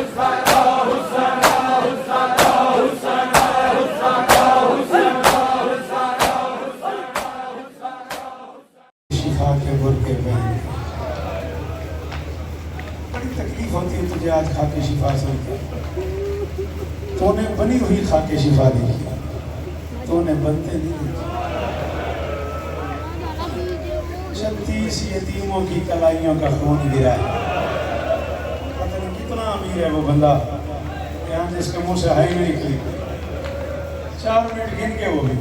شفا کے برقع پہن کے بڑی تکلیف ہوتی ہے تجھے آج خاک شفا سن کے. تو نے بنی ہوئی خاک شفا دیکھی, تو نے بنتے نہیں دیکھی. 36 یتیموں کی کلائیوں کا خون گرا ہے. پتہ نہیں کتنا امیر ہے وہ بندہ یہاں جس کے منہ سے ہائی نہیں نکلی. 4 منٹ گن کے وہ بھی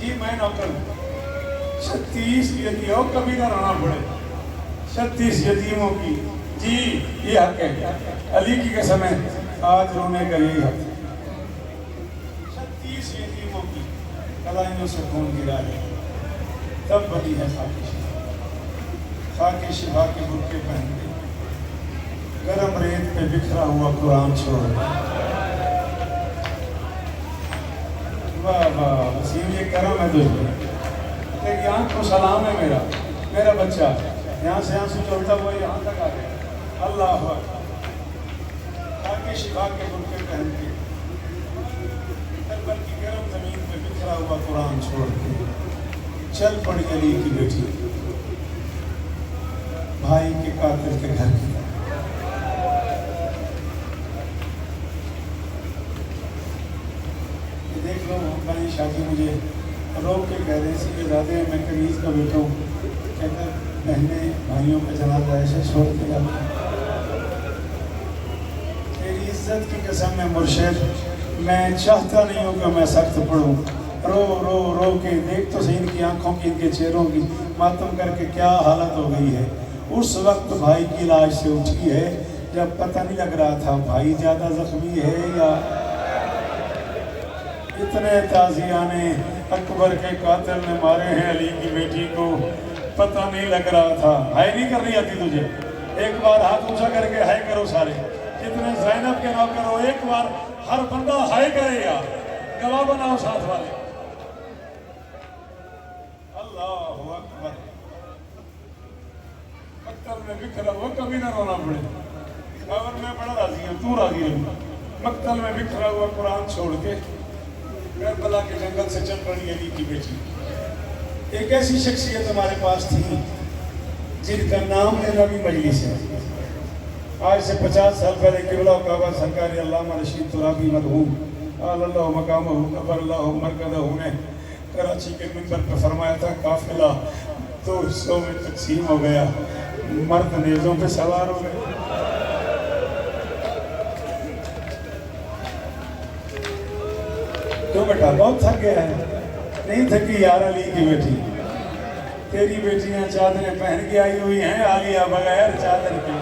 جی میں نوکر 36 یتیموں کبھی نہ رونا پڑے. 36 یتیموں کی جی یہ حق ہے. علی کی قسم ہے آج رونے کا یہی حق ہے. 36 یتیموں کی کلائیوں سے خون گرا ہے. تب بنی ہے خاک شفا. خاک شفا کے برقعے پہن کے گرم ریت پہ بکھرا ہوا قرآن چھوڑ. واہ واہ وسیم یہ کرم ہے تجھ میں. دیکھ آنکھ کو سلام ہے میرا بچہ یہاں سے آنسو چلتا ہوا یہاں تک آ گیا. اللہ اکبر. خاک شفا کے برقعے پہن کے دربر کی گرم زمین پہ بکھرا ہوا قرآن چھوڑ کے چل پڑی علی کی بیٹی بھائی کے قاتل کے گھر کی. یہ دیکھ لو بھائی شادی مجھے روک کے کہہ رہے تھے کہ زیادہ میں کنیز کا بیٹا ہوں. کہتا بہنیں بھائیوں کا جنازہ ایسے چھوڑ کے جاتا. تیری عزت کی قسم میں مرشد میں چاہتا نہیں ہوں کہ میں سخت پڑھوں. رو رو رو کے دیکھ تو صحیح ان کی آنکھوں کی ان کے چہروں کی ماتم کر کے کیا حالت ہو گئی ہے. اس وقت بھائی کی لاش سے اٹھی ہے جب پتہ نہیں لگ رہا تھا بھائی زیادہ زخمی ہے یا. اتنے تازیانے اکبر کے قاتل نے مارے ہیں علی کی بیٹی کو پتہ نہیں لگ رہا تھا. ہائے نہیں کرنی آتی تجھے؟ ایک بار ہاتھ اونچا کر کے ہائے کرو سارے جتنے زینب کے نوکر ہو. ایک بار ہر بندہ ہائے کرے گا. گواہ بناؤ ساتھ والے. اللہ اکبر. مقتل میں بکھرا ہوا کبھی نہ رونا پڑے. اور میں بڑا راضی ہوں تو راضی رہوں. مقتل میں بکھرا ہوا قرآن چھوڑ کے کربلا کے جنگل سے چل پڑی علی کی بیٹی. ایک ایسی شخصیت ہمارے پاس تھی جن کا نام ہے نبی مجلس ہے. آج سے 50 سال پہلے قبلہ و کعبہ سرکار علامہ رشید ترابی مرحوم آل اللہ مقامہ قبر اللہ مرکزہ نے کراچی کے منبر پر فرمایا تھا قافلہ 2 حصوں میں تقسیم ہو گیا. مرد نیزوں پہ سوار ہو گئے. کیوں بیٹا بہت تھک گیا ہے؟ نہیں تھکی یار علی کی بیٹی. تیری بیٹیاں چادریں پہن کے آئی ہوئی ہیں عالیہ بغیر چادر کے.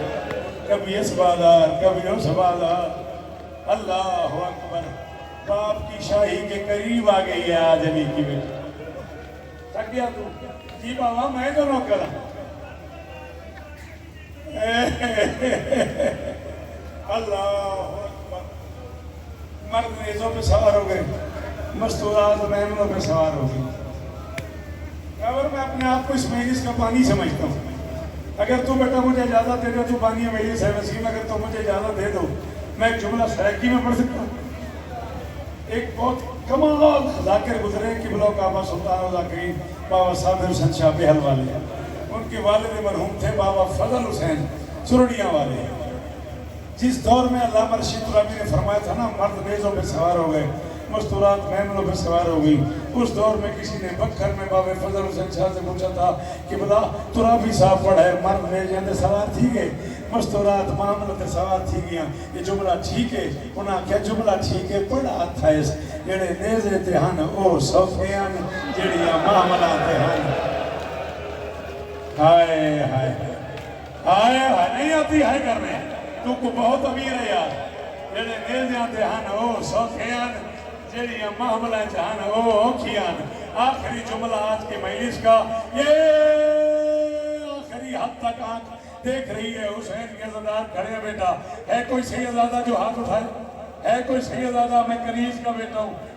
کبھی اس بازار کبھی اس بازار. اللہ اکبر. باپ کی شاہی کے قریب آ گئی ہے آج علی کی بیٹی. تھک گیا تو؟ جی بابا میں تو نوکر ہوں. اللہ اکبر. مرد نیزوں پہ سوار ہو گئے. مستورات مہمنوں پہ سوار ہو گئی. اور میں اپنے آپ کو اس مجلس کا بانی سمجھتا ہوں. اگر تو بیٹا مجھے اجازت دے دو تو بانی مجلس ہے وسیم. اگر تو مجھے اجازت دے دو میں ایک جملہ سرائکی میں پڑھ سکتا ہوں. ایک بہت کمال ذاکر گزرے قبلہ کعبہ سلطان ذاکرین بابا صابر حسین شاہ بہل والے. ان کے والد مرحوم تھے بابا فضل حسین چرڑیاں والے. جس دور میں علامہ رشید ترابی نے فرمایا تھا نا مرد نیزوں پہ سوار ہو گئے مستورات مہمنوں پہ سوار ہو گئی. اس دور میں کسی نے بکھر میں بابا فضل حسین شاہ سے پوچھا تھا کہ بلا ترابی صاحب پڑھے مرد نیزوں پہ سوار تھی گئے مستورات معاملہ پہ سوار تھی گیا. یہ جملہ ٹھیک ہے؟ انہاں کیا جملہ ٹھیک ہے؟ پڑھا تھا اس جڑے نیزے تے ہن او صوفیان جڑیاں معاملہ تے ہن. ہائے ہائے ہائے ہائے نہیں آتی ہائے کرنے. تو کو بہت امیر ہے یار. جڑے نیزیاں تے ہن او صوفیان جڑیاں معاملہ تے ہن او اوکھیان. آخری جملہ آج کے مجلس کا یہ آخری حد تک آنکھ دیکھ رہی ہے. حسین کے زداد کھڑے ہیں. بیٹا ہے کوئی سیدزادہ جو ہاتھ اٹھائے؟ ہے کوئی سیدزادہ؟ میں کنیز کا بیٹا ہوں.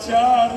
4